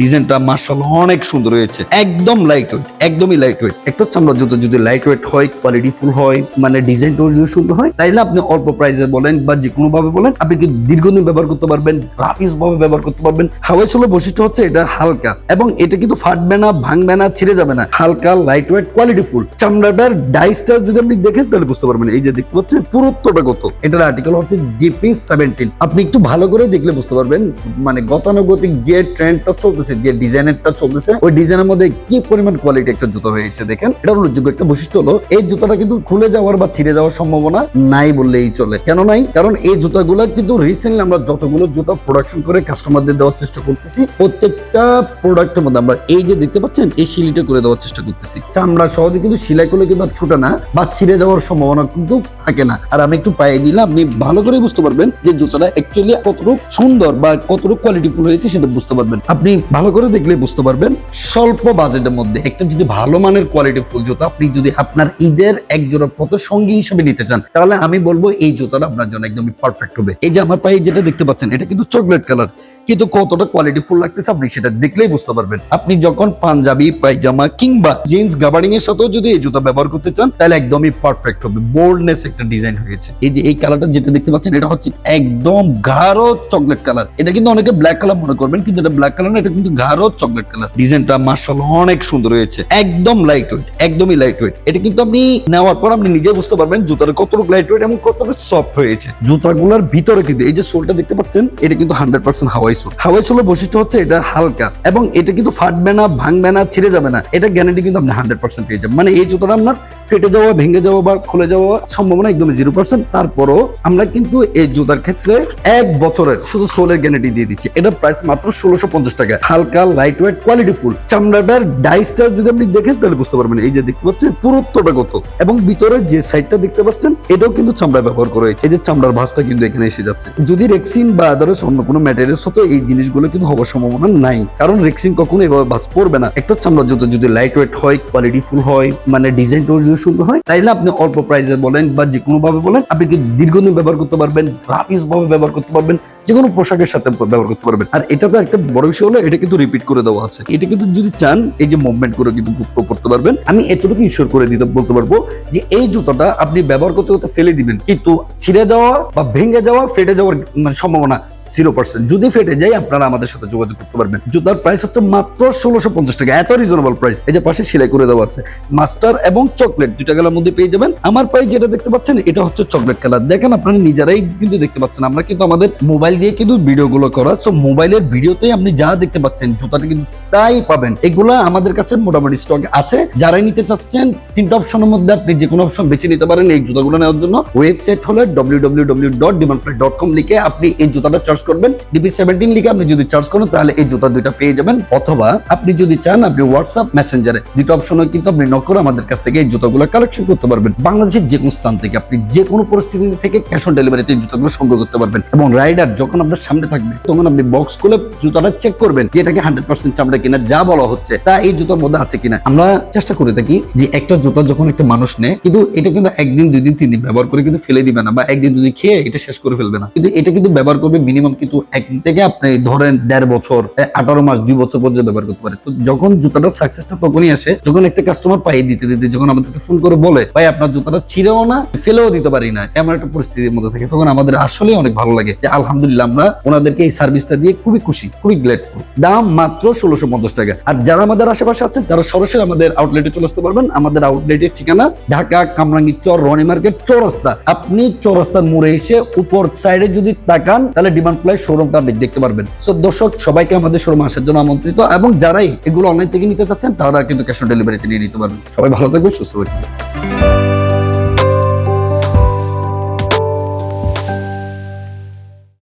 ডিজাইনটা মাশাআল্লাহ অনেক সুন্দর হয়েছে, একদম লাইট ওয়েট, একদমই লাইট ওয়েট। একটা চামড়া জুতো যদি লাইট ওয়েট হয়, কোয়ালিটি ফুল হয়, মানে ডিজাইনটাও যদি সুন্দর হয়, তাইলে আপনি অল্প প্রাইসে বলেন বা যে কোনো ভাবে বলেন, আপনি কি দীর্ঘদিন ব্যবহার করতে পারবেন, রাফিস ভাবে ব্যবহার করতে পারবেন। হাওয়াই সোলের বৈশিষ্ট্য হচ্ছে এটা হালকা এবং এটা কিন্তু ফাটবে না, ভাঙবে না, ছিঁড়ে যাবে না। হালকা, লাইট ওয়েট, কোয়ালিটি ফুল। চামড়াটার ডাইসটা যদি আপনি দেখেন তাহলে বুঝতে পারবেন। এই যে দেখতে পাচ্ছেন পুরুত্বটা কত। এটার আর্টিকেল হচ্ছে GP17। আপনি একটু ভালো করে দেখলে বুঝতে পারবেন, মানে গতানুগতিক যে ট্রেন্ডটা চলতেছে, যে ডিজাইনটা চলতেছে, ওই ডিজাইনের মধ্যে কি পরিমাণ কোয়ালিটি একটা জুতো হয়েছে দেখেন। এটা উল্লেখযোগ্য একটা বৈশিষ্ট্য হলো এই জুতাটা কিন্তু খুলে যাওয়ার বা ছিঁড়ে যাওয়ার সম্ভাবনা নাই বললেই চলে। কেন নাই? কারণ এই জুতাগুলো কিন্তু রিসেন্টলি আমরা যতগুলো জুতা প্রোডাকশন করে কাস্টমারদের দেওয়ার চেষ্টা করতেছি, প্রত্যেকটা প্রোডাক্টের মধ্যে আমরা এই যে দেখতে পাচ্ছেন এই শিলিটা করে দেওয়ার চেষ্টা করতেছি। চামড়া সহজে কিন্তু সেলাই করলে কিন্তু আর ছোটে না বা ছিঁড়ে যাওয়ার সম্ভাবনা কিন্তু থাকে না। আর আমি একটু পায়ে দিলে আপনি ভালো করে বুঝতে পারবেন যে জুতাটা অ্যাকচুয়ালি কতটুকু সুন্দর বা কতটুকু কোয়ালিটিফুল হয়েছে সেটা বুঝতে পারবেন। আপনি ভালো করে দেখলে বুঝতে পারবেন। স্বল্প বাজেটের মধ্যে একটা যদি ভালো মানের কোয়ালিটিফুল জুতা আপনি যদি আপনার ঈদের এক জোড়া পথসঙ্গী হিসেবে নিতে চান, তাহলে আমি বলবো এই জুতাটা আপনার জন্য একদমই পারফেক্ট হবে। এই যে আমার পায়ে যেটা দেখতে পাচ্ছেন এটা কিন্তু চকলেট কালার, কিন্তু কতটা কোয়ালিটিফুল লাগতেছে আপনি সেটা দেখলেই বুঝতে পারবেন। আপনি যখন পাঞ্জাবি, পায়জামা কিংবা জিন্স, গাবার্ডিং এর সাথেও যদি এই জুতা ব্যবহার করতে চান তাহলে একদমই পারফেক্ট হবে। বোল্ডনেস একটা ডিজাইন হয়েছে। এই যে এই কালারটা যেটা দেখতে পাচ্ছেন এটা হচ্ছে একদম গাঢ় চকলেট কালার। এটা কিন্তু অনেকে ব্ল্যাক কালার মনে করবেন, কিন্তু এটা ব্ল্যাক কালার না, এটা কিন্তু গাঢ় চকলেট কালার। ডিজাইনটা মাশাআল্লাহ অনেক সুন্দর হয়েছে, একদম লাইট ওয়েট, একদমই লাইট ওয়েট। এটা কিন্তু আপনি নেওয়ার পর আপনি নিজে বুঝতে পারবেন জুতাটা কতটুকু লাইট ওয়েট এবং কতটুকু সফট হয়েছে। জুতাগুলোর ভিতরে কিন্তু এই যে সোলটা দেখতে পাচ্ছেন এটা কিন্তু 100% হাওয়াই সোল। হাওয়াই সোলের বৈশিষ্ট্য হচ্ছে এটা হালকা এবং এটা কিন্তু ফাটবে না, ভাঙবে না, ছিঁড়ে যাবে না। এটা গ্যারান্টি কিন্তু আপনি 100% পেয়ে যাবেন। মানে এই জুতাটা আপনার ফেটে যাওয়া, ভেঙে যাওয়া বা খুলে যাওয়া সম্ভাবনা একদমই 0%। তারপরও আমরা কিন্তু এই জুতার ক্ষেত্রে 1 বছরের শুধু সোলের গ্যারান্টি দিয়ে দিচ্ছি। এটার প্রাইস মাত্র 1650 টাকা। হালকা, লাইট ওয়েট, কোয়ালিটি ফুল। চামড়াটার ডাইসটা যদি আপনি দেখেন তাহলে বুঝতে পারবেন। এই যে দেখতে পাচ্ছেন পুরুত্বটা কত এবং ভিতরে যে সাইডটা দেখতে পাচ্ছেন এটাও কিন্তু চামড়া ব্যবহার করা হয়েছে। এই যে চামড়ার ভাঁজটা কিন্তু এখানে এসে যাচ্ছে। যদি রেক্সিন বা আদারস অন্য কোনো ম্যাটেরিয়ালস হতো এই জিনিসগুলো কিন্তু হওয়ার সম্ভাবনা নাই, কারণ রেক্সিন কখনো এভাবে ভাঁজ পড়বে না। একটা চামড়ার জুতো যদি লাইট ওয়েট হয়, কোয়ালিটি ফুল হয়, মানে ডিজাইনটাও যদি সুন্দর হয়, তাইলে আপনি অল্প প্রাইসে বলেন বা যে কোনো ভাবে বলেন, আপনি কি দীর্ঘদিন ব্যবহার করতে পারবেন, রাফিস ভাবে ব্যবহার করতে পারবেন, যে কোনো পোশাকের সাথে ব্যবহার করতে পারবেন। আর এটা তো একটা বড় বিষয় হলো এটা কিন্তু রিপিট করে দেওয়া আছে। এটা কিন্তু যদি চান এই যে মুভমেন্ট করে কিন্তু করতে পারবেন। আমি এতটুকু ইনশিওর করে দিতে বলতে পারবো যে এই জুতাটা আপনি ব্যবহার করতে করতে ফেলে দিবেন, কিন্তু ছিঁড়ে যাওয়া বা ভেঙে যাওয়া, ফেটে যাওয়ার সম্ভাবনা 0%। যদি ফেটে যায় আপনারা আমাদের সাথে যোগাযোগ করতে পারবেন। জুতার প্রাইস হচ্ছে মাত্র 1650 টাকা, এত রিজনেবল প্রাইস। এই যে পাশে সেলাই করে দেওয়া আছে। মাস্টার এবং চকলেট দুইটা কালার মধ্যে পেয়ে যাবেন। আমার পায়ে যেটা দেখতে পাচ্ছেন এটা হচ্ছে চকলেট কালার। দেখেন আপনারা নিজেরাই কিন্তু দেখতে পাচ্ছেন, আমরা কিন্তু আমাদের মোবাইল দিয়ে কিন্তু ভিডিওগুলো করা, সো মোবাইলের ভিডিওতেই আপনি যা দেখতে পাচ্ছেন জুতাটা কিন্তু তাই পাবেন। এগুলা আমাদের কাছে মোটামুটি স্টক আছে। যারাই নিতে চাচ্ছেন 3টা অপশনের মধ্যে আপনি যে কোনো অপশন বেছে নিতে পারেন এই জুতাগুলো নেওয়ার জন্য। ওয়েবসাইট হলো www.demandfly.com লিখে আপনি এই জুতাটা চার্জ করবেন। DP17 লিখে আপনি যদি চার্জ করেন তাহলে এই জুতা দুইটা পেয়ে যাবেন। অথবা আপনি যদি চান আপনি হোয়াটসঅ্যাপ মেসেঞ্জারে দুইটা অপশনে কিন্তু আপনি নক করে আমাদের কাছ থেকে এই জুতাগুলো কালেকশন করতে পারবেন। বাংলাদেশের যে কোনো স্থান থেকে আপনি যে কোনো পরিস্থিতি থেকে ক্যাশ অন ডেলিভারিতে এই জুতাগুলো সংগ্রহ করতে পারবেন। এবং রাইডার যখন আপনার সামনে থাকবে তখন আপনি বক্স খুলে জুতাটা চেক করবেন যে এটাকে 100% চামড়া কিনা, যা বলা হচ্ছে তা এই জুতার মধ্যে আছে কিনা। আমরা চেষ্টা করে থাকি যে একটা জুতা যখন একটা মানুষ নেয়, কিন্তু এটা কিন্তু 1 দিন 2 দিন 3 দিন ব্যবহার করে কিন্তু ফেলে দিবে না, বা 1 দিন 2 দিন খেয়ে এটা শেষ করে ফেলবে না, কিন্তু এটা কিন্তু ব্যবহার করবে মিনিমাম কিন্তু 1 থেকে আপনি ধরেন 1.5 বছর, 18 মাস, 2 বছর পর্যন্ত ব্যবহার করতে পারে। তো যখন জুতাটা সাকসেসটা তখনই আসে যখন একটা কাস্টমার পায়ে দিতে দিতে যখন আমাদেরকে ফোন করে বলে ভাই আপনার জুতাটা ছিঁড়েও না, ফেলেও দিতে পারি না, এমন একটা পরিস্থিতির মধ্যে থাকে, তখন আমাদের আসলে অনেক ভালো লাগে যে আলহামদুলিল্লাহ আমরা ওনাদেরকে এই সার্ভিসটা দিয়ে খুবই খুশি, খুবই গ্রেটফুল। দাম মাত্র 1650 টাকা। আর যারা আমাদের আশেপাশে আছেন তারা সরাসরি আমাদের আউটলেটে চলে আসতে পারবেন। আমাদের আউটলেটের ঠিকানা ঢাকা কামরাঙ্গীর চর, রনি মার্কেট চৌরাস্তা। আপনি চৌরাস্তার মোড়ে এসে উপর সাইডে যদি তাকান তাহলে ডিমান্ড ফ্লাই শোরুমটা আপনি দেখতে পারবেন। সো দর্শক সবাইকে আমাদের শোরুমে আসার জন্য আমন্ত্রিত, এবং যারাই এগুলো অনলাইন থেকে নিতে চাচ্ছেন তারা কিন্তু ক্যাশ অন ডেলিভারিতে নিয়ে নিতে পারবেন। সবাই ভালো থাকবেন, সুস্থ থাকবেন।